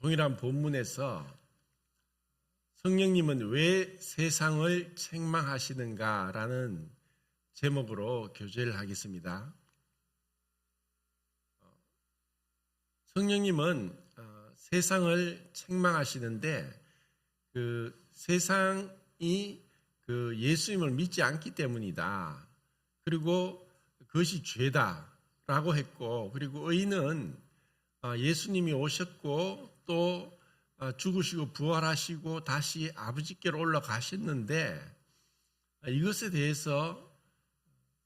동일한 본문에서 성령님은 왜 세상을 책망하시는가라는 제목으로 교제를 하겠습니다. 성령님은 세상을 책망하시는데 그 세상이 그 예수님을 믿지 않기 때문이다. 그리고 그것이 죄다라고 했고, 그리고 의인은 예수님이 오셨고 또 죽으시고 부활하시고 다시 아버지께로 올라가셨는데 이것에 대해서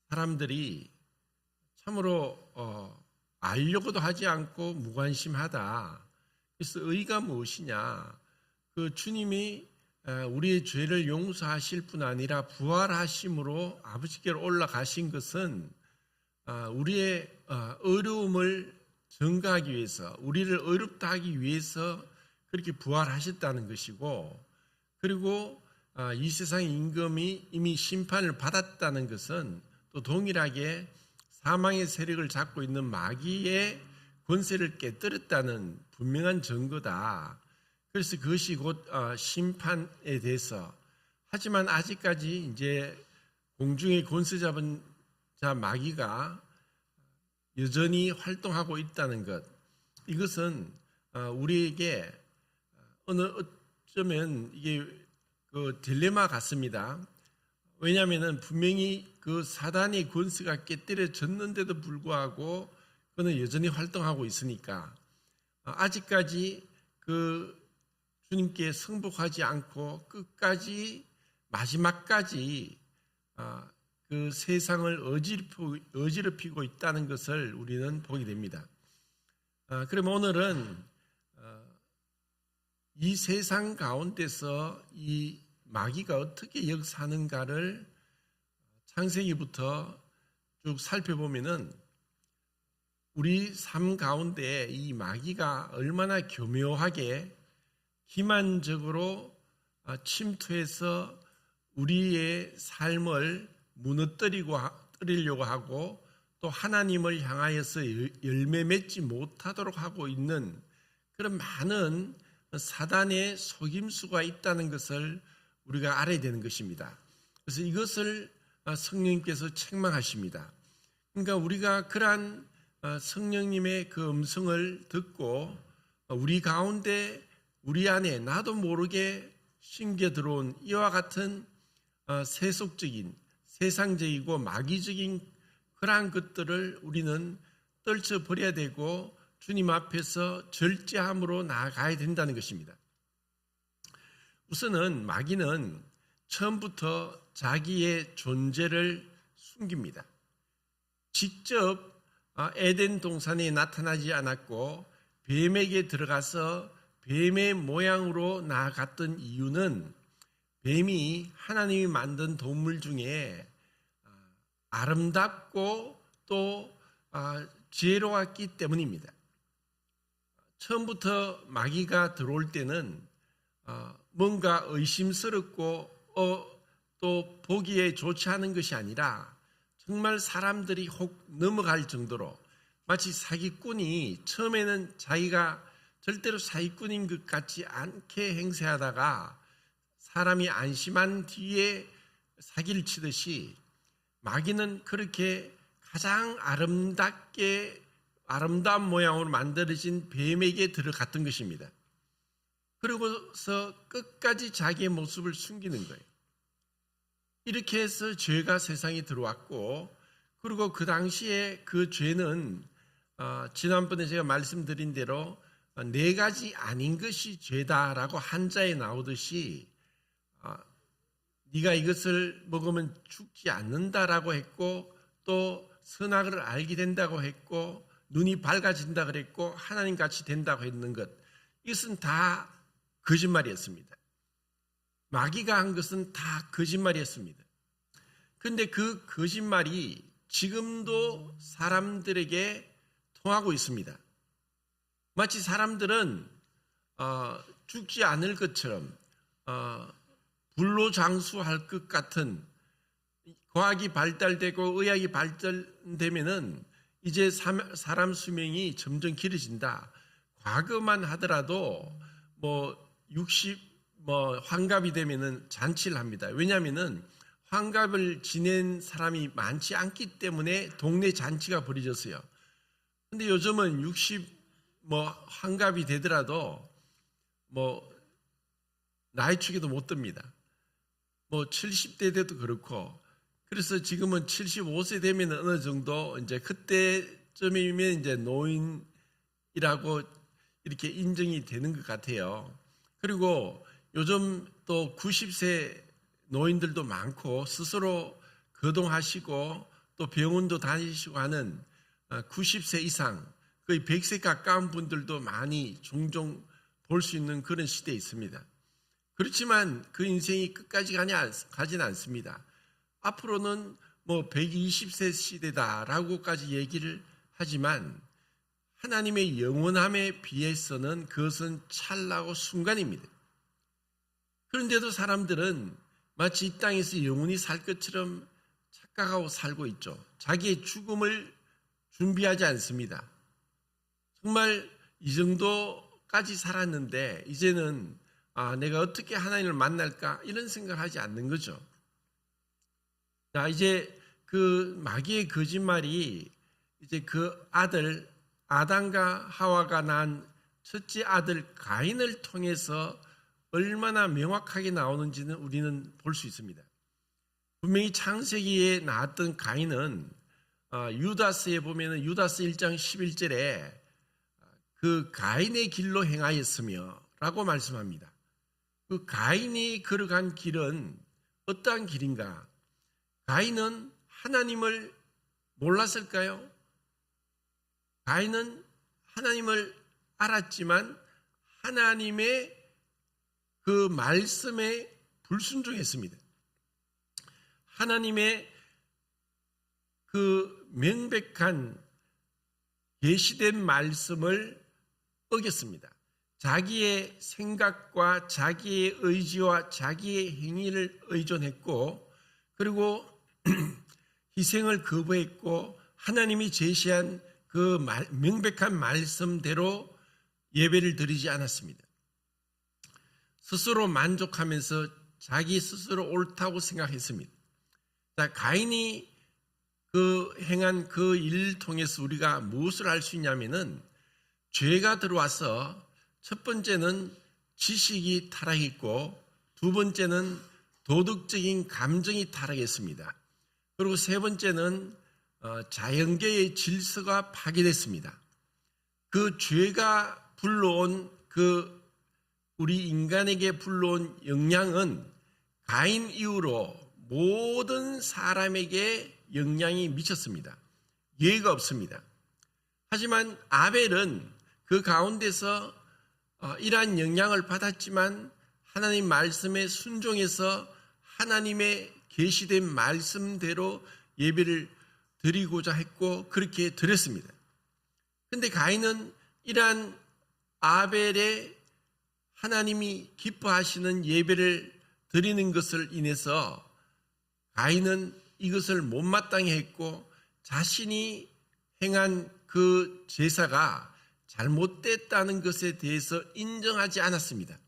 사람들이 참으로 알려고도 하지 않고 무관심하다. 그래서 의가 무엇이냐? 그 주님이 우리의 죄를 용서하실 뿐 아니라 부활하심으로 아버지께로 올라가신 것은 우리의 어려움을 증가하기 위해서, 우리를 어렵다 하기 위해서 그렇게 부활하셨다는 것이고, 그리고 이 세상의 임금이 이미 심판을 받았다는 것은 또 동일하게 사망의 세력을 잡고 있는 마귀의 권세를 깨뜨렸다는 분명한 증거다. 그래서 그것이 곧 심판에 대해서, 하지만 아직까지 이제 공중의 권세 잡은 자 마귀가 여전히 활동하고 있다는 것, 이것은 우리에게 어쩌면 이게 그 딜레마 같습니다. 왜냐하면 분명히 그 사단의 권세가 깨뜨려졌는데도 불구하고 그는 여전히 활동하고 있으니까 아직까지 그 주님께 승복하지 않고 끝까지 마지막까지 그 세상을 어지럽히고 있다는 것을 우리는 보게 됩니다. 그러면 오늘은 이 세상 가운데서 이 마귀가 어떻게 역사하는가를 창세기부터 쭉 살펴보면은 우리 삶 가운데 이 마귀가 얼마나 교묘하게 기만적으로 침투해서 우리의 삶을 무너뜨리려고 하고 또 하나님을 향하여서 열매 맺지 못하도록 하고 있는 그런 많은 사단의 속임수가 있다는 것을 우리가 알아야 되는 것입니다. 그래서 이것을 성령님께서 책망하십니다. 그러니까 우리가 그러한 성령님의 그 음성을 듣고 우리 가운데 우리 안에 나도 모르게 심겨 들어온 이와 같은 세속적인, 세상적이고 마귀적인 그러한 것들을 우리는 떨쳐버려야 되고 주님 앞에서 절제함으로 나아가야 된다는 것입니다. 우선은 마귀는 처음부터 자기의 존재를 숨깁니다. 직접 에덴 동산에 나타나지 않았고 뱀에게 들어가서 뱀의 모양으로 나아갔던 이유는 뱀이 하나님이 만든 동물 중에 아름답고 또 지혜로웠기 때문입니다. 처음부터 마귀가 들어올 때는 뭔가 의심스럽고 또 보기에 좋지 않은 것이 아니라 정말 사람들이 혹 넘어갈 정도로 마치 사기꾼이 처음에는 자기가 절대로 사기꾼인 것 같지 않게 행세하다가 사람이 안심한 뒤에 사기를 치듯이 마귀는 그렇게 가장 아름다운 모양으로 만들어진 뱀에게 들어갔던 것입니다. 그러고서 끝까지 자기의 모습을 숨기는 거예요. 이렇게 해서 죄가 세상에 들어왔고, 그리고 그 당시에 그 죄는 지난번에 제가 말씀드린 대로 네 가지 아닌 것이 죄다라고 한자에 나오듯이 네가 이것을 먹으면 죽지 않는다라고 했고 또 선악을 알게 된다고 했고 눈이 밝아진다 그랬고 하나님같이 된다고 했는 것, 이것은 다 거짓말이었습니다. 마귀가 한 것은 다 거짓말이었습니다. 그런데 그 거짓말이 지금도 사람들에게 통하고 있습니다. 마치 사람들은 죽지 않을 것처럼 불로장수할 것 같은, 과학이 발달되고 의학이 발달되면은 이제 사람 수명이 점점 길어진다. 과거만 하더라도 뭐 60 환갑이 되면은 잔치를 합니다. 왜냐하면은 환갑을 지낸 사람이 많지 않기 때문에 동네 잔치가 벌어졌어요. 근데 요즘은 60 환갑이 되더라도 나이 축에도 못 듭니다. 70대 돼도 그렇고, 그래서 지금은 75세 되면 어느 정도 이제 그때쯤이면 이제 노인이라고 이렇게 인정이 되는 것 같아요. 그리고 요즘 또 90세 노인들도 많고 스스로 거동하시고 또 병원도 다니시고 하는 90세 이상 거의 100세 가까운 분들도 많이 종종 볼 수 있는 그런 시대에 있습니다. 그렇지만 그 인생이 끝까지 가지는 않습니다. 앞으로는 120세 시대다라고까지 얘기를 하지만 하나님의 영원함에 비해서는 그것은 찰나고 순간입니다. 그런데도 사람들은 마치 이 땅에서 영원히 살 것처럼 착각하고 살고 있죠. 자기의 죽음을 준비하지 않습니다. 정말 이 정도까지 살았는데 이제는 내가 어떻게 하나님을 만날까 이런 생각을 하지 않는 거죠. 자, 이제 그 마귀의 거짓말이 이제 그 아들 아담과 하와가 낳은 첫째 아들 가인을 통해서 얼마나 명확하게 나오는지는 우리는 볼 수 있습니다. 분명히 창세기에 나왔던 가인은 유다스에 보면은 유다스 1장 11절에 그 가인의 길로 행하였으며 라고 말씀합니다. 그 가인이 걸어간 길은 어떠한 길인가? 가인은 하나님을 몰랐을까요? 가인은 하나님을 알았지만 하나님의 그 말씀에 불순종했습니다. 하나님의 그 명백한 계시된 말씀을 어겼습니다. 자기의 생각과 자기의 의지와 자기의 행위를 의존했고, 그리고 희생을 거부했고, 하나님이 제시한 그 명백한 말씀대로 예배를 드리지 않았습니다. 스스로 만족하면서 자기 스스로 옳다고 생각했습니다. 자, 가인이 그 행한 그 일을 통해서 우리가 무엇을 알 수 있냐면은 죄가 들어와서 첫 번째는 지식이 타락했고 두 번째는 도덕적인 감정이 타락했습니다. 그리고 세 번째는 자연계의 질서가 파괴됐습니다. 그 죄가 불러온 그 우리 인간에게 불러온 영향은 가인 이후로 모든 사람에게 영향이 미쳤습니다. 예의가 없습니다. 하지만 아벨은 그 가운데서 이러한 영향을 받았지만 하나님 말씀에 순종해서 하나님의 계시된 말씀대로 예배를 드리고자 했고 그렇게 드렸습니다. 그런데 가인은 이러한 아벨의 하나님이 기뻐하시는 예배를 드리는 것을 인해서 가인은 이것을 못마땅해 했고 자신이 행한 그 제사가 잘못됐다는 것에 대해서 인정하지 않았습니다.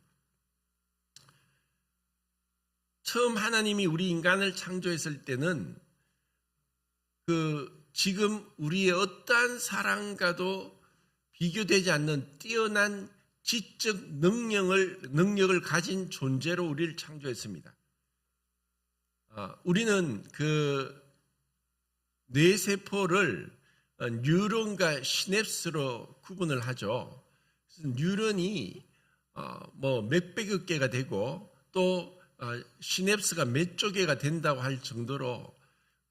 처음 하나님이 우리 인간을 창조했을 때는 지금 우리의 어떠한 사람과도 비교되지 않는 뛰어난 지적 능력을 가진 존재로 우리를 창조했습니다. 우리는 그 뇌세포를 뉴런과 시냅스로 구분을 하죠. 뉴런이 몇백억 개가 되고 또 시냅스가 몇 조 개가 된다고 할 정도로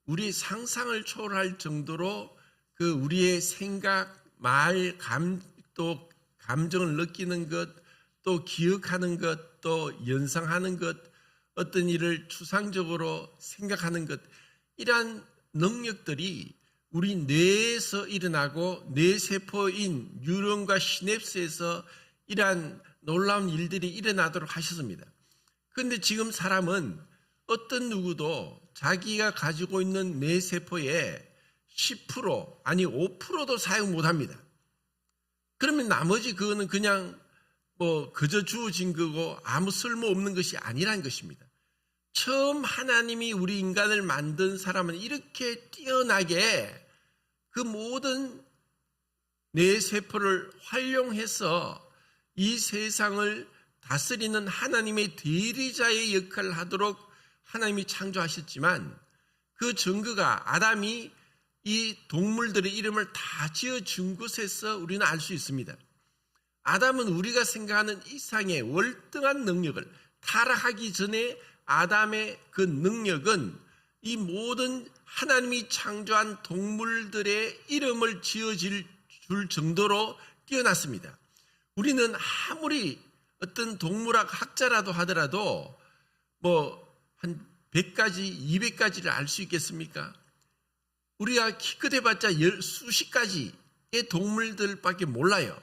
우리 상상을 초월할 정도로 그 우리의 생각, 말, 또 감정을 느끼는 것, 또 기억하는 것, 또 연상하는 것, 어떤 일을 추상적으로 생각하는 것, 이러한 능력들이 우리 뇌에서 일어나고 뇌세포인 뉴런과 시냅스에서 이러한 놀라운 일들이 일어나도록 하셨습니다. 그런데 지금 사람은 어떤 누구도 자기가 가지고 있는 뇌세포의 10% 아니 5%도 사용 못합니다. 그러면 나머지 그거는 그냥 그저 주어진 거고 아무 쓸모없는 것이 아니라는 것입니다. 처음 하나님이 우리 인간을 만든 사람은 이렇게 뛰어나게 그 모든 뇌세포를 활용해서 이 세상을 다스리는 하나님의 대리자의 역할을 하도록 하나님이 창조하셨지만, 그 증거가 아담이 이 동물들의 이름을 다 지어준 것에서 우리는 알 수 있습니다. 아담은 우리가 생각하는 이상의 월등한 능력을, 타락하기 전에 아담의 그 능력은 이 모든 하나님이 창조한 동물들의 이름을 지어줄 정도로 뛰어났습니다. 우리는 아무리 어떤 동물학 학자라도 하더라도 한 100가지, 200가지를 알 수 있겠습니까? 우리가 기껏 해봤자 수십 가지의 동물들밖에 몰라요.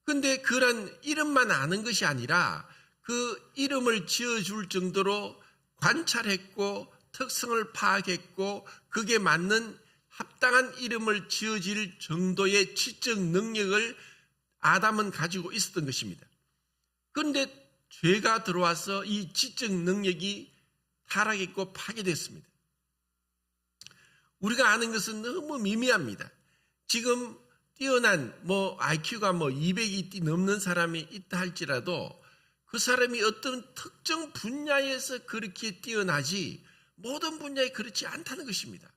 근데 그런 이름만 아는 것이 아니라 그 이름을 지어줄 정도로 관찰했고 특성을 파악했고 그게 맞는 합당한 이름을 지어질 정도의 지적 능력을 아담은 가지고 있었던 것입니다. 그런데 죄가 들어와서 이 지적 능력이 타락했고 파괴됐습니다. 우리가 아는 것은 너무 미미합니다. 지금 뛰어난 IQ가 200이 넘는 사람이 있다 할지라도 그 사람이 어떤 특정 분야에서 그렇게 뛰어나지 모든 분야에 그렇지 않다는 것입니다.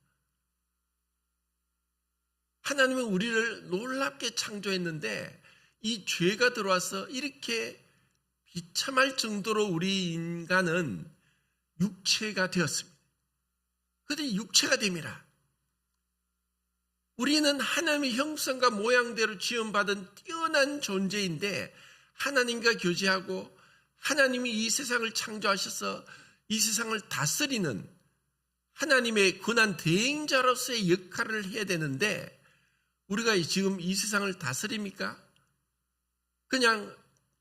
하나님은 우리를 놀랍게 창조했는데 이 죄가 들어와서 이렇게 비참할 정도로 우리 인간은 육체가 되었습니다. 그들이 육체가 됨이라. 우리는 하나님의 형상과 모양대로 지음받은 뛰어난 존재인데 하나님과 교제하고 하나님이 이 세상을 창조하셔서 이 세상을 다스리는 하나님의 권한 대행자로서의 역할을 해야 되는데 우리가 지금 이 세상을 다스립니까? 그냥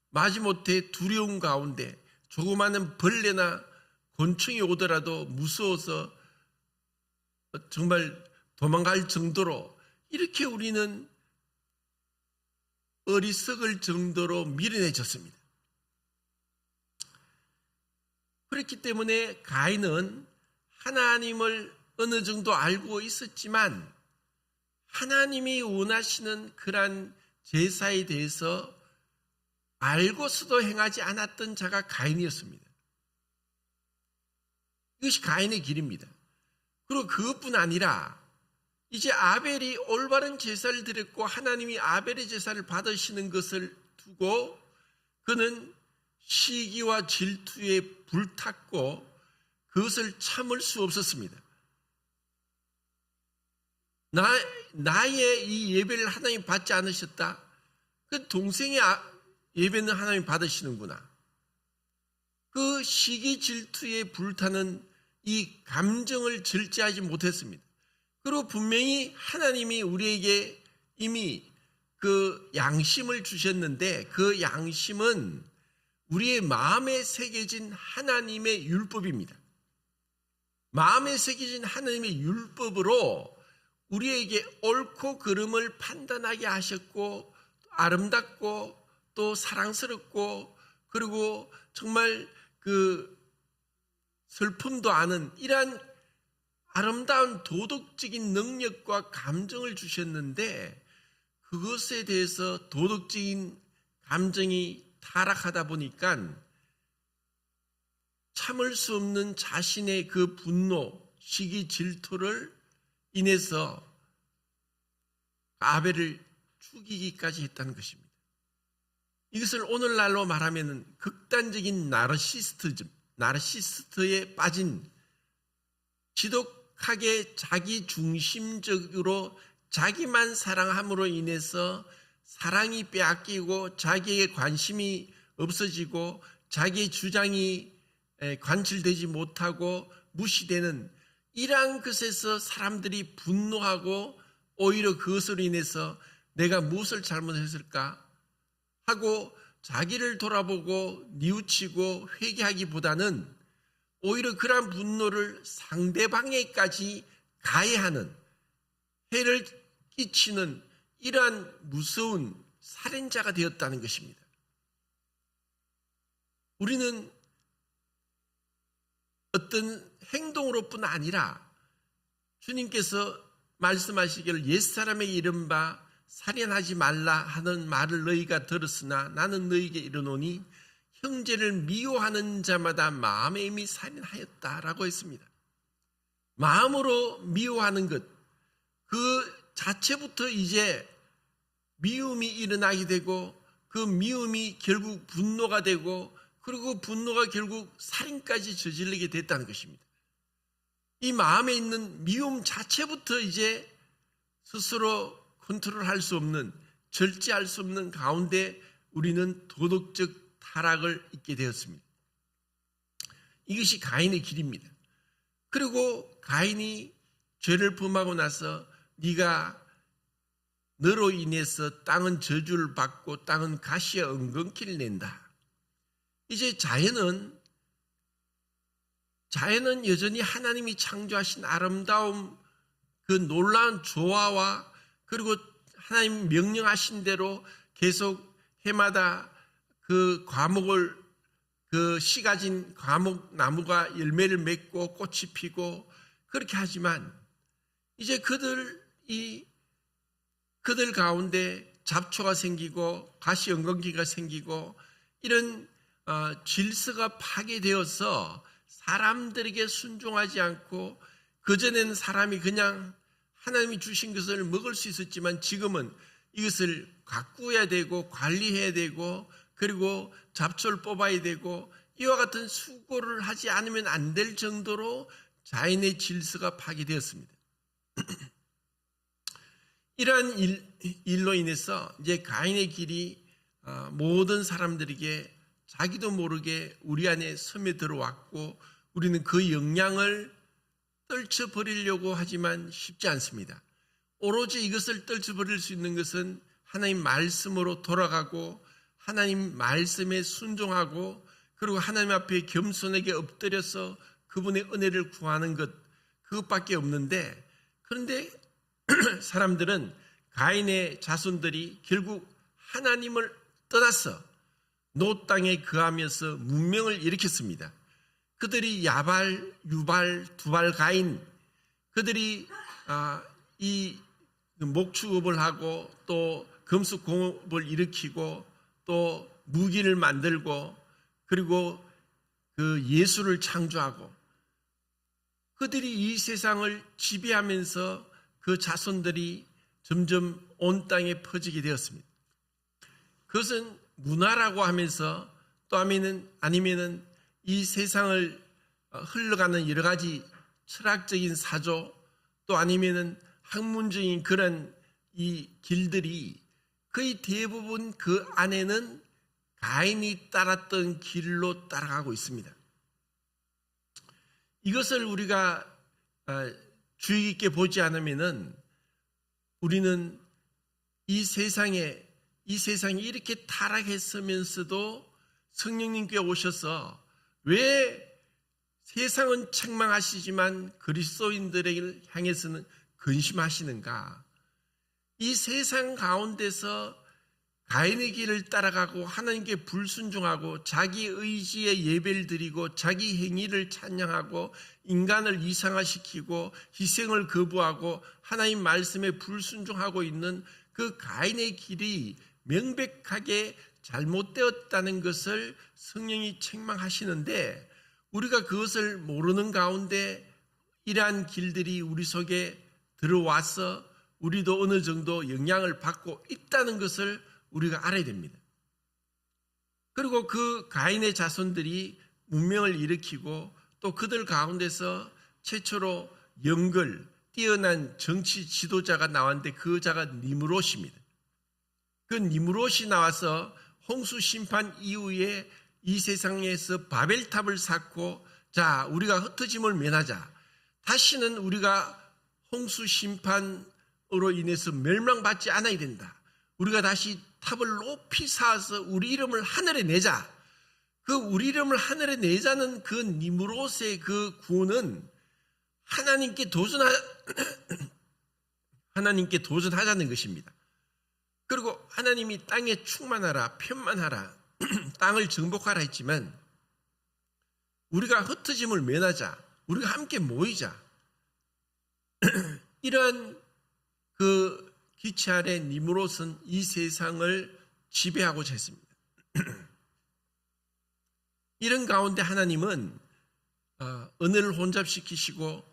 마지못해 두려움 가운데 조그마한 벌레나 곤충이 오더라도 무서워서 정말 도망갈 정도로 이렇게 우리는 어리석을 정도로 미련해졌습니다. 그렇기 때문에 가인은 하나님을 어느 정도 알고 있었지만 하나님이 원하시는 그러한 제사에 대해서 알고서도 행하지 않았던 자가 가인이었습니다. 이것이 가인의 길입니다. 그리고 그것뿐 아니라 이제 아벨이 올바른 제사를 드렸고 하나님이 아벨의 제사를 받으시는 것을 두고 그는 시기와 질투에 불탔고 그것을 참을 수 없었습니다. 나의 이 예배를 하나님 받지 않으셨다? 그 동생의 예배는 하나님 받으시는구나. 그 시기 질투에 불타는 이 감정을 절제하지 못했습니다. 그리고 분명히 하나님이 우리에게 이미 그 양심을 주셨는데 그 양심은 우리의 마음에 새겨진 하나님의 율법입니다. 마음에 새겨진 하나님의 율법으로 우리에게 옳고 그름을 판단하게 하셨고 아름답고 또 사랑스럽고 그리고 정말 그 슬픔도 아는 이러한 아름다운 도덕적인 능력과 감정을 주셨는데 그것에 대해서 도덕적인 감정이 타락하다 보니까 참을 수 없는 자신의 그 분노, 시기, 질투를 인해서 아벨을 죽이기까지 했다는 것입니다. 이것을 오늘날로 말하면 극단적인 나르시스트에 빠진 지독하게 자기 중심적으로 자기만 사랑함으로 인해서 사랑이 빼앗기고 자기의 관심이 없어지고 자기의 주장이 관철되지 못하고 무시되는 이러한 것에서 사람들이 분노하고 오히려 그것으로 인해서 내가 무엇을 잘못했을까 하고 자기를 돌아보고 뉘우치고 회개하기보다는 오히려 그러한 분노를 상대방에까지 가해하는 해를 끼치는 이러한 무서운 살인자가 되었다는 것입니다. 우리는 어떤 행동으로뿐 아니라 주님께서 말씀하시기를 옛사람에게 이른바 살인하지 말라 하는 말을 너희가 들었으나 나는 너희에게 이르노니 형제를 미워하는 자마다 마음에 이미 살인하였다라고 했습니다. 마음으로 미워하는 것, 그 자체부터 이제 미움이 일어나게 되고 그 미움이 결국 분노가 되고 그리고 분노가 결국 살인까지 저지르게 됐다는 것입니다. 이 마음에 있는 미움 자체부터 이제 스스로 컨트롤할 수 없는, 절제할 수 없는 가운데 우리는 도덕적 타락을 잊게 되었습니다. 이것이 가인의 길입니다. 그리고 가인이 죄를 범하고 나서 네가 너로 인해서 땅은 저주를 받고 땅은 가시와 엉겅퀴를 낸다. 이제 자연은 여전히 하나님이 창조하신 아름다움, 그 놀라운 조화와 그리고 하나님 명령하신 대로 계속 해마다 그 과목을 그 씨 가진 과목 나무가 열매를 맺고 꽃이 피고 그렇게 하지만 이제 그들 가운데 잡초가 생기고 가시 엉겅퀴가 생기고 이런 질서가 파괴되어서 사람들에게 순종하지 않고 그전에는 사람이 그냥 하나님이 주신 것을 먹을 수 있었지만 지금은 이것을 가꾸어야 되고 관리해야 되고 그리고 잡초를 뽑아야 되고 이와 같은 수고를 하지 않으면 안 될 정도로 자연의 질서가 파괴되었습니다. 이러한 일로 인해서 이제 가인의 길이 모든 사람들에게 자기도 모르게 우리 안에 스며들어왔고 우리는 그 영향을 떨쳐버리려고 하지만 쉽지 않습니다. 오로지 이것을 떨쳐버릴 수 있는 것은 하나님 말씀으로 돌아가고 하나님 말씀에 순종하고 그리고 하나님 앞에 겸손하게 엎드려서 그분의 은혜를 구하는 것, 그것밖에 없는데 그런데 사람들은 가인의 자손들이 결국 하나님을 떠나서 노 땅에 거하면서 문명을 일으켰습니다. 그들이 야발, 유발, 두발 가인, 그들이 이 목축업을 하고 또 금속공업을 일으키고 또 무기를 만들고 그리고 그 예술을 창조하고 그들이 이 세상을 지배하면서 그 자손들이 점점 온 땅에 퍼지게 되었습니다. 그것은 문화라고 하면서 또 아니면은 이 세상을 흘러가는 여러 가지 철학적인 사조 또 아니면은 학문적인 그런 이 길들이 거의 대부분 그 안에는 가인이 따랐던 길로 따라가고 있습니다. 이것을 우리가 주의 깊게 보지 않으면은 우리는 이 세상이 이렇게 타락했으면서도 성령님께 오셔서 왜 세상은 책망하시지만 그리스도인들을 향해서는 근심하시는가? 이 세상 가운데서 가인의 길을 따라가고 하나님께 불순종하고 자기 의지에 예배를 드리고 자기 행위를 찬양하고 인간을 이상화시키고 희생을 거부하고 하나님 말씀에 불순종하고 있는 그 가인의 길이 명백하게 잘못되었다는 것을 성령이 책망하시는데 우리가 그것을 모르는 가운데 이러한 길들이 우리 속에 들어와서 우리도 어느 정도 영향을 받고 있다는 것을 우리가 알아야 됩니다. 그리고 그 가인의 자손들이 문명을 일으키고 또 그들 가운데서 최초로 뛰어난 정치 지도자가 나왔는데 그 자가 니므롯입니다. 그 니므롯이 나와서 홍수 심판 이후에 이 세상에서 바벨탑을 쌓고 자 우리가 흩어짐을 면하자. 다시는 우리가 홍수 심판으로 인해서 멸망받지 않아야 된다. 우리가 다시 탑을 높이 쌓아서 우리 이름을 하늘에 내자. 그 우리 이름을 하늘에 내자는 그 니므롯의 그 구호는 하나님께 도전하자는 것입니다. 그리고 하나님이 땅에 충만하라, 편만하라, 땅을 정복하라 했지만 우리가 흩어짐을 면하자, 우리가 함께 모이자, 이러한 그 기체 아래 니무롯은 이 세상을 지배하고자 했습니다. 이런 가운데 하나님은 은혜를 혼잡시키시고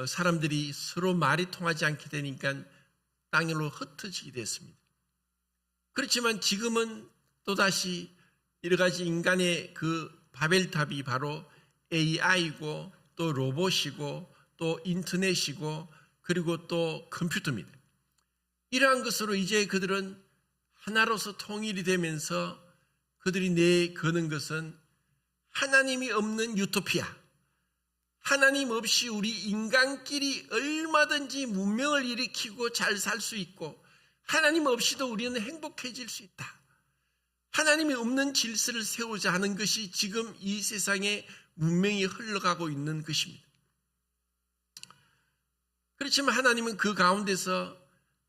사람들이 서로 말이 통하지 않게 되니까 땅으로 흩어지게 됐습니다. 그렇지만 지금은 또다시 여러 가지 인간의 그 바벨탑이 바로 AI고 또 로봇이고 또 인터넷이고 그리고 또 컴퓨터입니다. 이러한 것으로 이제 그들은 하나로서 통일이 되면서 그들이 내거는 것은 하나님이 없는 유토피아, 하나님 없이 우리 인간끼리 얼마든지 문명을 일으키고 잘 살 수 있고 하나님 없이도 우리는 행복해질 수 있다. 하나님이 없는 질서를 세우자 하는 것이 지금 이 세상에 문명이 흘러가고 있는 것입니다. 그렇지만 하나님은 그 가운데서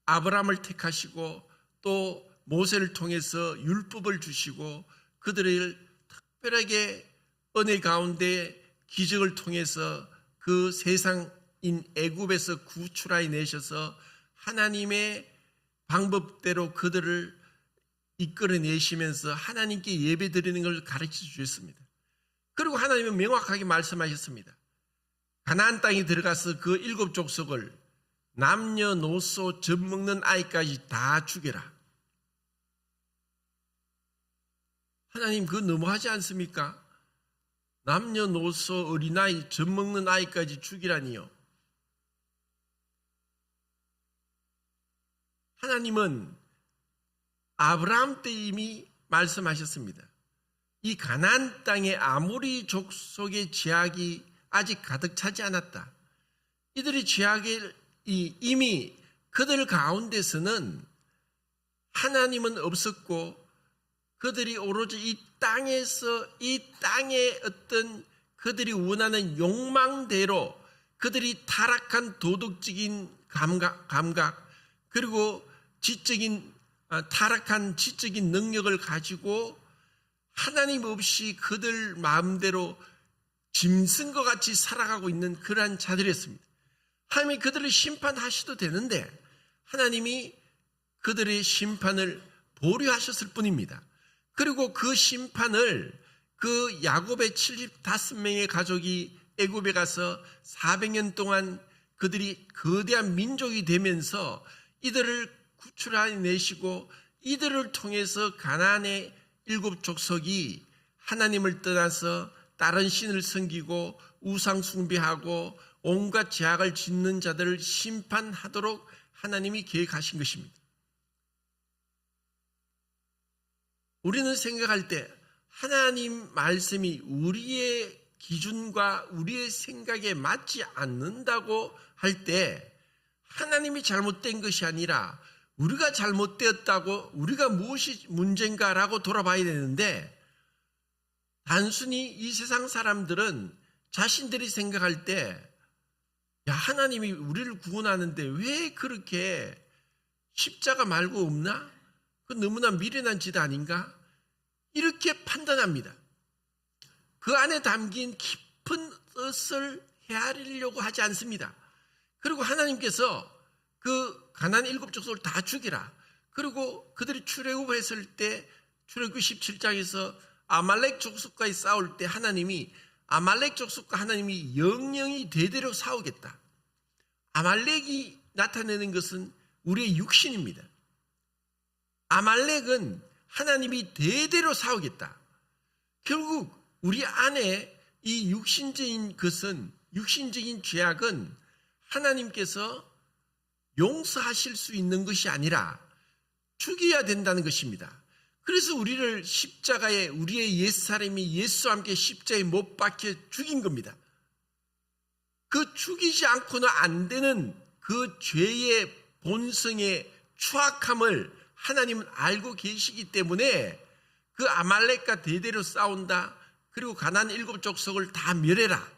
아브라함을 택하시고 또 모세를 통해서 율법을 주시고 그들을 특별하게 은혜 가운데 기적을 통해서 그 세상인 애굽에서 구출하여 내셔서 하나님의 방법대로 그들을 이끌어내시면서 하나님께 예배드리는 걸 가르쳐 주셨습니다. 그리고 하나님은 명확하게 말씀하셨습니다. 가나안 땅에 들어가서 그 7 족속을 남녀노소 젖먹는 아이까지 다 죽여라. 하나님 그거 너무하지 않습니까? 남녀노소 어린아이 젖먹는 아이까지 죽이라니요. 하나님은 아브라함 때 이미 말씀하셨습니다. 이 가나안 땅에 아모리 족속의 죄악이 아직 가득 차지 않았다. 이들의 죄악이 이미 그들 가운데서는 하나님은 없었고 그들이 오로지 이 땅에서 이 땅의 어떤 그들이 원하는 욕망대로 그들이 타락한 도덕적인 감각 그리고 타락한 지적인 능력을 가지고 하나님 없이 그들 마음대로 짐승과 같이 살아가고 있는 그러한 자들이었습니다. 하나님이 그들을 심판하셔도 되는데 하나님이 그들의 심판을 보류하셨을 뿐입니다. 그리고 그 심판을 그 야곱의 75명의 가족이 애굽에 가서 400년 동안 그들이 거대한 민족이 되면서 이들을 구출해내시고 이들을 통해서 가나안의 7 족속이 하나님을 떠나서 다른 신을 섬기고 우상 숭배하고 온갖 죄악을 짓는 자들을 심판하도록 하나님이 계획하신 것입니다. 우리는 생각할 때 하나님 말씀이 우리의 기준과 우리의 생각에 맞지 않는다고 할 때 하나님이 잘못된 것이 아니라 우리가 잘못되었다고 우리가 무엇이 문제인가라고 돌아봐야 되는데 단순히 이 세상 사람들은 자신들이 생각할 때 야, 하나님이 우리를 구원하는데 왜 그렇게 십자가 말고 없나? 그 너무나 미련한 짓 아닌가? 이렇게 판단합니다. 그 안에 담긴 깊은 뜻을 헤아리려고 하지 않습니다. 그리고 하나님께서 그 가나안 7 족속을 다 죽이라. 그리고 그들이 출애굽했을 때 출애굽 17장에서 아말렉 족속과의 싸울 때 하나님이 아말렉 족속과 하나님이 영영이 대대로 싸우겠다. 아말렉이 나타내는 것은 우리의 육신입니다. 아말렉은 하나님이 대대로 싸우겠다. 결국 우리 안에 이 육신적인 것은 육신적인 죄악은 하나님께서 용서하실 수 있는 것이 아니라 죽여야 된다는 것입니다. 그래서 우리를 십자가에 우리의 옛사람이 예수와 함께 십자가에 못 박혀 죽인 겁니다. 그 죽이지 않고는 안 되는 그 죄의 본성의 추악함을 하나님은 알고 계시기 때문에 그 아말렉과 대대로 싸운다. 그리고 가나안 7 족속을 다 멸해라.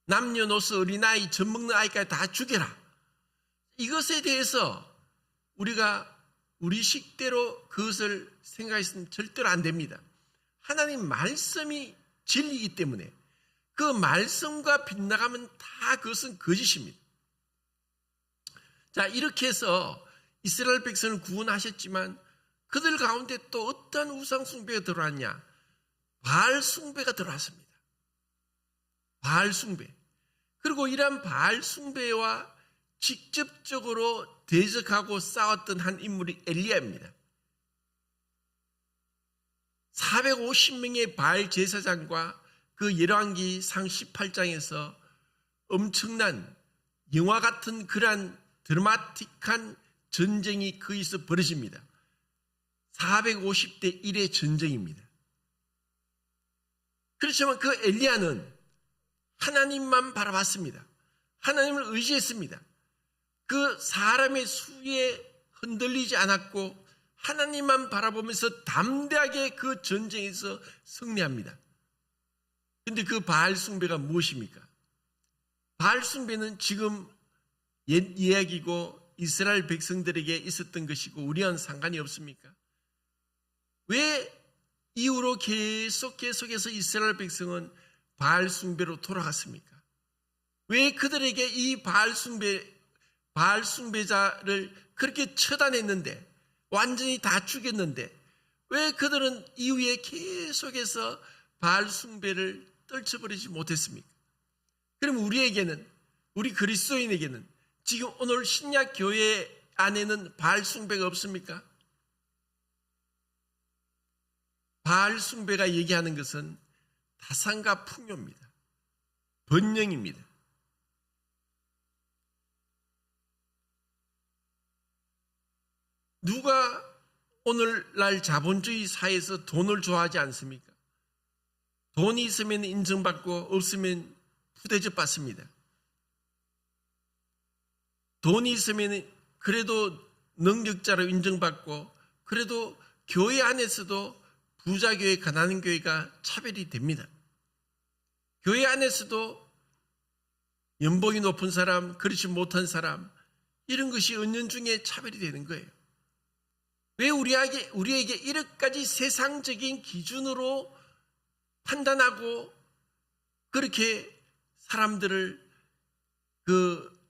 남녀노소 어린아이 젖먹는 아이까지 다 죽여라. 이것에 대해서 우리가 우리 식대로 그것을 생각했으면 절대로 안 됩니다. 하나님 말씀이 진리이기 때문에 그 말씀과 빗나가면 다 그것은 거짓입니다. 자, 이렇게 해서 이스라엘 백성을 구원하셨지만 그들 가운데 또 어떤 우상 숭배가 들어왔냐? 바알 숭배가 들어왔습니다. 바알 숭배. 그리고 이러한 바알 숭배와 직접적으로 대적하고 싸웠던 한 인물이 엘리야입니다. 450명의 바알 제사장과 그 열왕기상 18장에서 엄청난 영화 같은 그러한 드라마틱한 전쟁이 거기서 벌어집니다. 450대 1의 전쟁입니다. 그렇지만 그 엘리야는 하나님만 바라봤습니다. 하나님을 의지했습니다. 그 사람의 수에 흔들리지 않았고 하나님만 바라보면서 담대하게 그 전쟁에서 승리합니다. 그런데 그 바알 숭배가 무엇입니까? 바알 숭배는 지금 옛 이야기고 이스라엘 백성들에게 있었던 것이고 우리와는 상관이 없습니까? 왜 이후로 계속해서 이스라엘 백성은 바알 숭배로 돌아갔습니까? 왜 그들에게 이 바알 숭배자를 그렇게 처단했는데 완전히 다 죽였는데 왜 그들은 이후에 계속해서 바알 숭배를 떨쳐버리지 못했습니까? 그럼 우리 그리스도인에게는 지금 오늘 신약 교회 안에는 바알 숭배가 없습니까? 바알 숭배가 얘기하는 것은 타산과 풍요입니다. 번영입니다. 누가 오늘날 자본주의 사회에서 돈을 좋아하지 않습니까? 돈이 있으면 인정받고 없으면 푸대접 받습니다. 돈이 있으면 그래도 능력자로 인정받고 그래도 교회 안에서도 부자교회, 가난교회가 차별이 됩니다. 교회 안에서도 연봉이 높은 사람, 그렇지 못한 사람 이런 것이 은연중에 차별이 되는 거예요. 왜 우리에게 이렇게까지 세상적인 기준으로 판단하고 그렇게 사람들을 그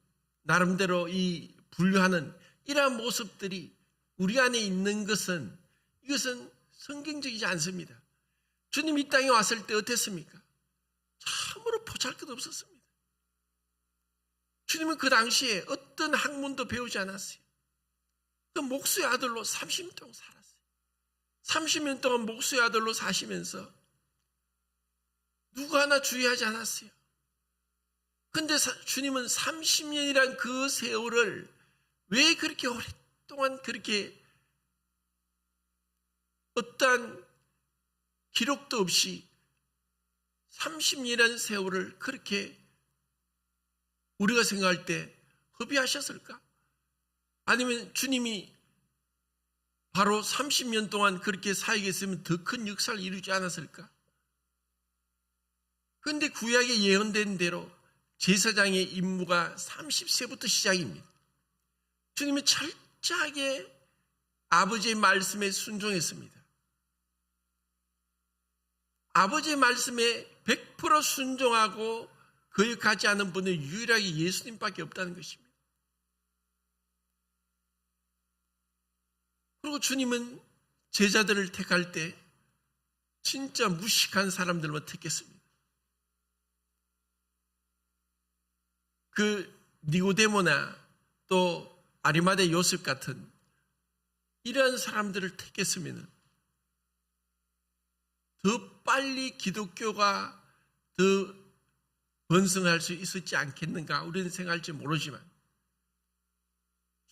나름대로 이 분류하는 이러한 모습들이 우리 안에 있는 것은 이것은 성경적이지 않습니다. 주님 이 땅에 왔을 때 어땠습니까? 참으로 보잘것 없었습니다. 주님은 그 당시에 어떤 학문도 배우지 않았어요. 그 목수의 아들로 30년 동안 살았어요. 30년 동안 목수의 아들로 사시면서 누구 하나 주의하지 않았어요. 근데 주님은 30년이란 그 세월을 왜 그렇게 오랫동안 그렇게 어떠한 기록도 없이 30년이라는 세월을 그렇게 우리가 생각할 때 허비하셨을까? 아니면 주님이 바로 30년 동안 그렇게 사역에 있으면 더 큰 역사를 이루지 않았을까? 그런데 구약에 예언된 대로 제사장의 임무가 30세부터 시작입니다. 주님이 철저하게 아버지의 말씀에 순종했습니다. 아버지의 말씀에 100% 순종하고 거역하지 않은 분은 유일하게 예수님밖에 없다는 것입니다. 그리고 주님은 제자들을 택할 때 진짜 무식한 사람들만 택했습니다. 그 니고데모나 또 아리마대 요셉 같은 이러한 사람들을 택했으면 더 빨리 기독교가 더 번성할 수 있었지 않겠는가 우리는 생각할지 모르지만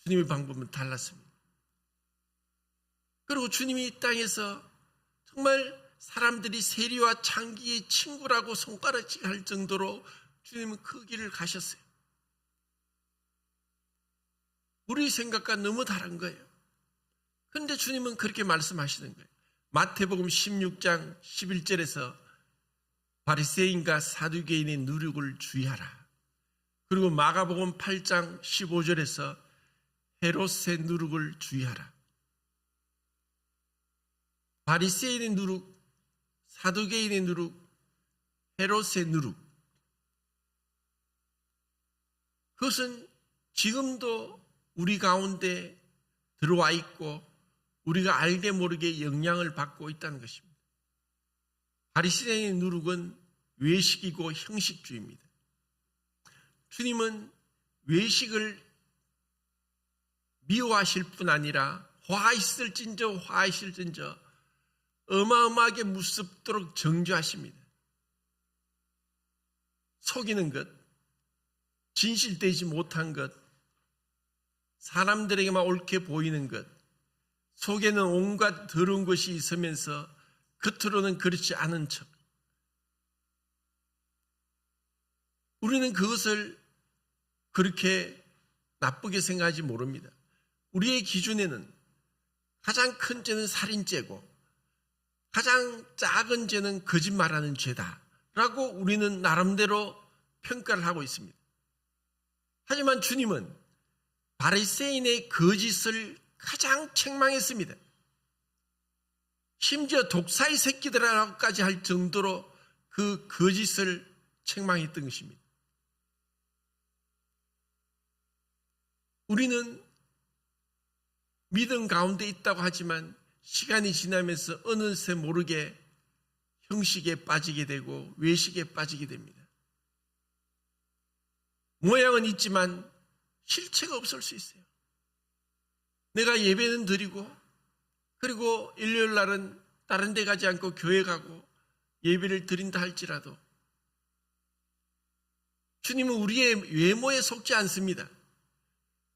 주님의 방법은 달랐습니다. 그리고 주님이 이 땅에서 정말 사람들이 세리와 창기의 친구라고 손가락질 할 정도로 주님은 그 길을 가셨어요. 우리 생각과 너무 다른 거예요. 그런데 주님은 그렇게 말씀하시는 거예요. 마태복음 16장 11절에서 바리새인과 사두개인의 누룩을 주의하라. 그리고 마가복음 8장 15절에서 헤롯의 누룩을 주의하라. 바리새인의 누룩, 사두개인의 누룩, 헤롯의 누룩. 그것은 지금도 우리 가운데 들어와 있고 우리가 알게 모르게 영향을 받고 있다는 것입니다. 바리새인의 누룩은 외식이고 형식주의입니다. 주님은 외식을 미워하실 뿐 아니라 화하실진저 어마어마하게 무섭도록 정죄하십니다. 속이는 것, 진실되지 못한 것, 사람들에게만 옳게 보이는 것, 속에는 온갖 더러운 것이 있으면서 겉으로는 그렇지 않은 척. 우리는 그것을 그렇게 나쁘게 생각하지 모릅니다. 우리의 기준에는 가장 큰 죄는 살인죄고 가장 작은 죄는 거짓말하는 죄다라고 우리는 나름대로 평가를 하고 있습니다. 하지만 주님은 바리새인의 거짓을 가장 책망했습니다. 심지어 독사의 새끼들이라고까지 할 정도로 그 거짓을 책망했던 것입니다. 우리는 믿음 가운데 있다고 하지만 시간이 지나면서 어느새 모르게 형식에 빠지게 되고 외식에 빠지게 됩니다. 모양은 있지만 실체가 없을 수 있어요. 내가 예배는 드리고 그리고 일요일 날은 다른 데 가지 않고 교회 가고 예배를 드린다 할지라도 주님은 우리의 외모에 속지 않습니다.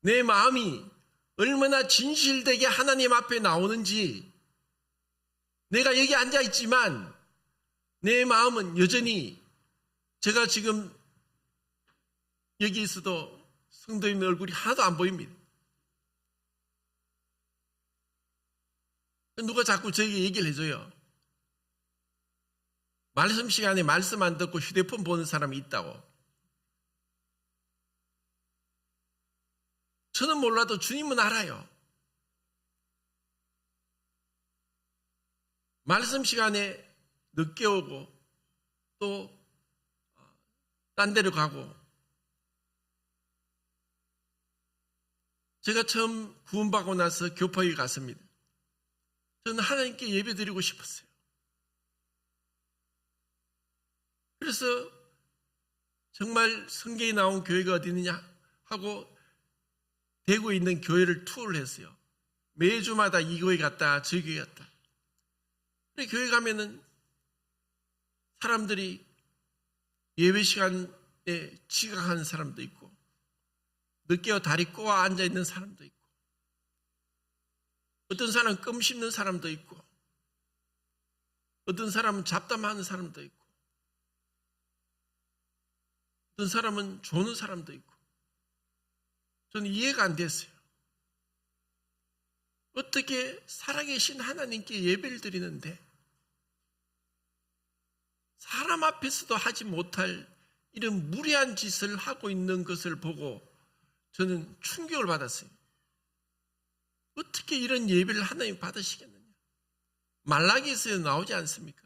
내 마음이 얼마나 진실되게 하나님 앞에 나오는지, 내가 여기 앉아 있지만 내 마음은 여전히, 제가 지금 여기 있어도 성도님 얼굴이 하나도 안 보입니다. 누가 자꾸 저에게 얘기를 해줘요. 말씀 시간에 말씀 안 듣고 휴대폰 보는 사람이 있다고. 저는 몰라도 주님은 알아요. 말씀 시간에 늦게 오고 또 딴 데로 가고. 제가 처음 구원받고 나서 교포에 갔습니다. 저는 하나님께 예배 드리고 싶었어요. 그래서 정말 성경에 나온 교회가 어디 있느냐 하고 대구에 있는 교회를 투어를 했어요. 매주마다 이 교회 갔다 저 교회 갔다. 근데 교회 가면은 사람들이 예배 시간에 지각하는 사람도 있고 늦게 다리 꼬아 앉아 있는 사람도 있고 어떤 사람은 껌 씹는 사람도 있고 어떤 사람은 잡담하는 사람도 있고 어떤 사람은 조는 사람도 있고 저는 이해가 안 됐어요. 어떻게 살아계신 하나님께 예배를 드리는데 사람 앞에서도 하지 못할 이런 무례한 짓을 하고 있는 것을 보고 저는 충격을 받았어요. 어떻게 이런 예배를 하나님 받으시겠느냐. 말라기에서 나오지 않습니까?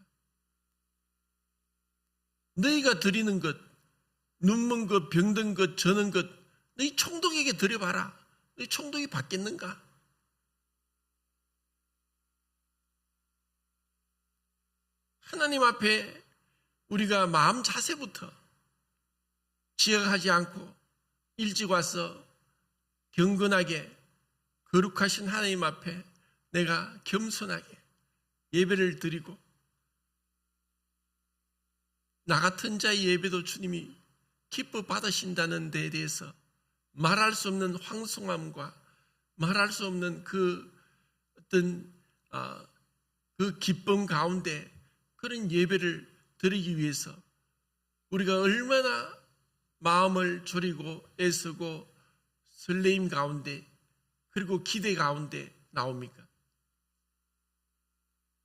너희가 드리는 것, 눈먼 것, 병든 것, 저는 것, 너희 총독에게 드려봐라. 너희 총독이 받겠는가? 하나님 앞에 우리가 마음 자세부터 지역하지 않고 일찍 와서 경건하게 거룩하신 하나님 앞에 내가 겸손하게 예배를 드리고 나 같은 자의 예배도 주님이 기뻐 받으신다는 데에 대해서 말할 수 없는 황송함과 말할 수 없는 그 어떤 그 기쁨 가운데 그런 예배를 드리기 위해서 우리가 얼마나 마음을 졸이고 애쓰고 설레임 가운데 그리고 기대 가운데 나옵니까?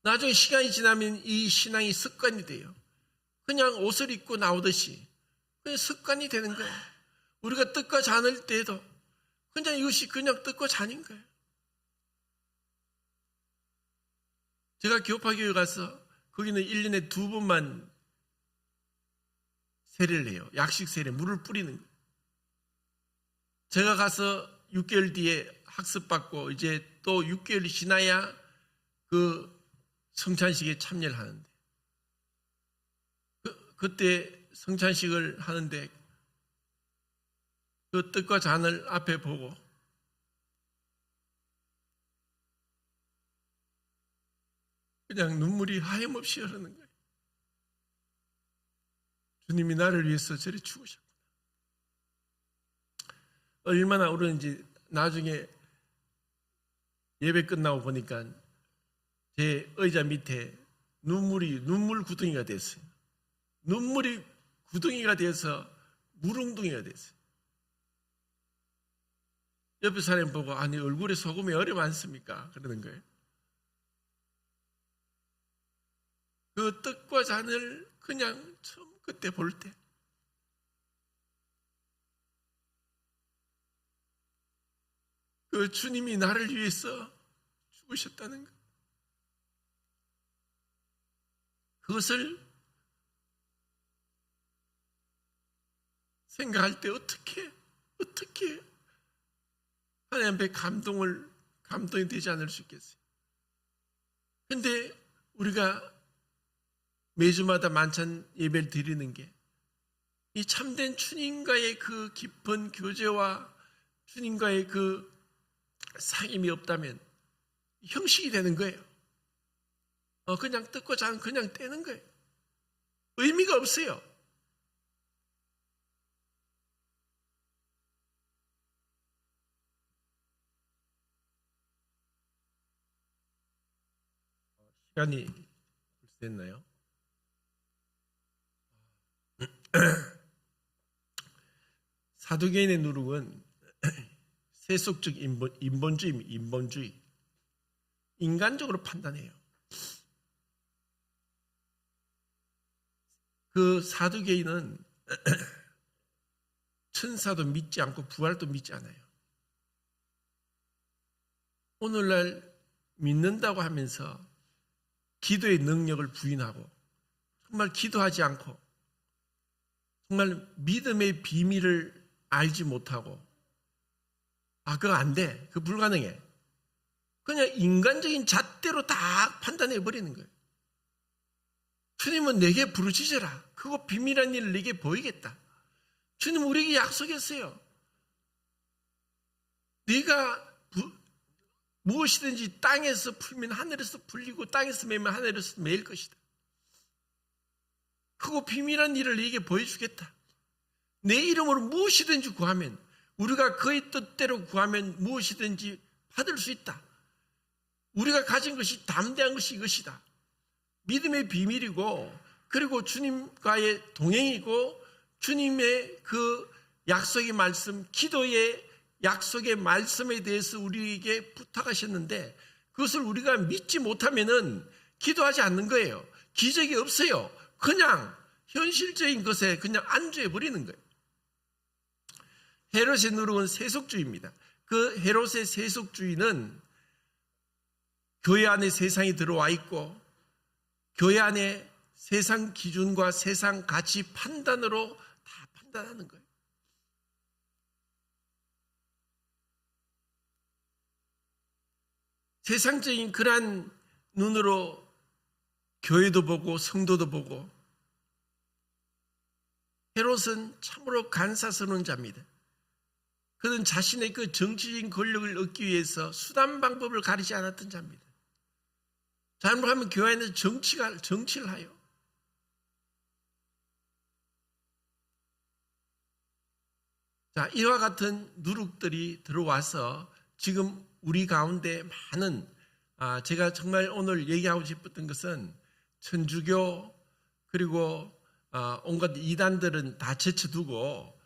나중에 시간이 지나면 이 신앙이 습관이 돼요. 그냥 옷을 입고 나오듯이 그냥 습관이 되는 거예요. 우리가 뜻과 잔을 때도 그냥 이것이 그냥 뜻과 잔인 거예요. 제가 교파교회 가서 거기는 1년에 2번만 세례를 해요. 약식 세례, 물을 뿌리는 거예요. 제가 가서 6개월 뒤에 학습받고 이제 또 6개월이 지나야 그 성찬식에 참여를 하는데 그때 성찬식을 하는데 그 떡과 잔을 앞에 보고 그냥 눈물이 하염없이 흐르는 거예요. 주님이 나를 위해서 저리 죽으셨구나. 얼마나 울었는지 나중에 예배 끝나고 보니까 제 의자 밑에 눈물 구덩이가 됐어요. 눈물이 구덩이가 돼서 물웅덩이가 됐어요. 옆에 사람 보고 아니 얼굴에 소금이 얼음 많습니까? 그러는 거예요. 그 떡과 잔을 그냥 처음 그때 볼 때 그 주님이 나를 위해서 죽으셨다는 것, 그것을 생각할 때 어떻게 하나님 앞에 감동이 되지 않을 수 있겠어요. 그런데 우리가 매주마다 만찬 예배를 드리는 게 이 참된 주님과의 그 깊은 교제와 주님과의 그 사귐이 없다면 형식이 되는 거예요. 그냥 뜯고 잔 그냥 떼는 거예요. 의미가 없어요. 시간이 벌써 됐나요? 사두개인의 누룩은 세속적 인본주의, 인간적으로 판단해요. 그 사두개인은 천사도 믿지 않고 부활도 믿지 않아요. 오늘날 믿는다고 하면서 기도의 능력을 부인하고 정말 기도하지 않고 정말 믿음의 비밀을 알지 못하고 그거 안 돼. 그거 불가능해. 그냥 인간적인 잣대로 다 판단해 버리는 거예요. 주님은 내게 부르짖어라. 그거 비밀한 일을 내게 보이겠다. 주님 우리에게 약속했어요. 네가 무엇이든지 땅에서 풀면 하늘에서 풀리고 땅에서 매면 하늘에서 매일 것이다. 그거 비밀한 일을 네게 보여주겠다. 내 이름으로 무엇이든지 구하면 우리가 그의 뜻대로 구하면 무엇이든지 받을 수 있다. 우리가 가진 것이 담대한 것이 이것이다. 믿음의 비밀이고 그리고 주님과의 동행이고 주님의 그 약속의 말씀, 기도의 약속의 말씀에 대해서 우리에게 부탁하셨는데 그것을 우리가 믿지 못하면은 기도하지 않는 거예요. 기적이 없어요. 그냥 현실적인 것에 그냥 안주해 버리는 거예요. 헤롯의 누룩은 세속주의입니다. 그 헤롯의 세속주의는 교회 안에 세상이 들어와 있고 교회 안에 세상 기준과 세상 가치 판단으로 다 판단하는 거예요. 세상적인 그러한 눈으로 교회도 보고 성도도 보고 헤롯은 참으로 간사스러운 자입니다. 그는 자신의 그 정치적인 권력을 얻기 위해서 수단 방법을 가리지 않았던 자입니다. 잘못하면 교회 안에서 정치를 해요. 자, 이와 같은 누룩들이 들어와서 지금 우리 가운데 많은 제가 정말 오늘 얘기하고 싶었던 것은 천주교 그리고 온갖 이단들은 다 제쳐두고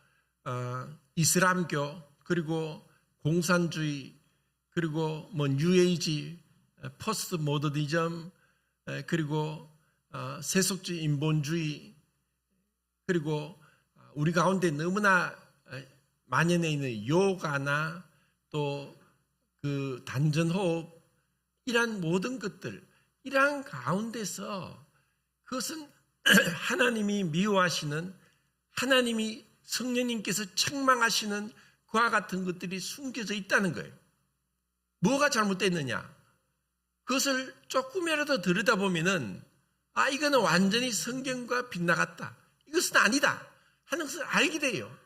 이슬람교 그리고 공산주의 그리고 뭐 뉴에이지 포스트 모더니즘 그리고 세속주의 인본주의 그리고 우리 가운데 너무나 만연해 있는 요가나 또 그 단전호흡 이런 모든 것들 이러한 가운데서 그것은 하나님이 미워하시는, 하나님이 성령님께서 책망하시는 그와 같은 것들이 숨겨져 있다는 거예요. 뭐가 잘못됐느냐? 그것을 조금이라도 들여다보면은 이거는 완전히 성경과 빗나갔다, 이것은 아니다 하는 것을 알게 돼요.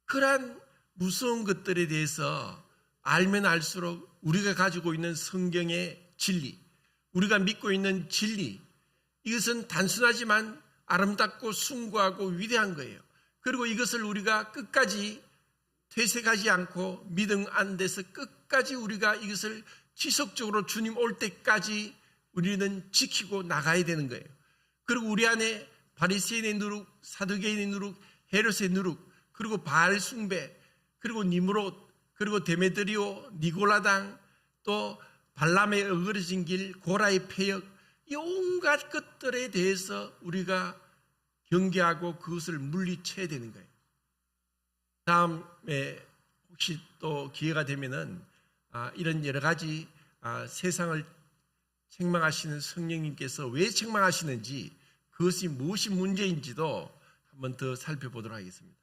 그러한 무서운 것들에 대해서 알면 알수록 우리가 가지고 있는 성경의 진리, 우리가 믿고 있는 진리, 이것은 단순하지만 아름답고 숭고하고 위대한 거예요. 그리고 이것을 우리가 끝까지 퇴색하지 않고 믿음 안에서 끝까지 우리가 이것을 지속적으로 주님 올 때까지 우리는 지키고 나가야 되는 거예요. 그리고 우리 안에 바리새인의 누룩, 사두개인의 누룩, 헤롯의 누룩, 그리고 바알 숭배, 그리고 니므롯, 그리고 데메드리오, 니골라당, 또 발람의 어그러진 길, 고라의 폐역, 이 온갖 것들에 대해서 우리가 경계하고 그것을 물리쳐야 되는 거예요. 다음에 혹시 또 기회가 되면은 이런 여러 가지 세상을 책망하시는 성령님께서 왜 책망하시는지, 그것이 무엇이 문제인지도 한번 더 살펴보도록 하겠습니다.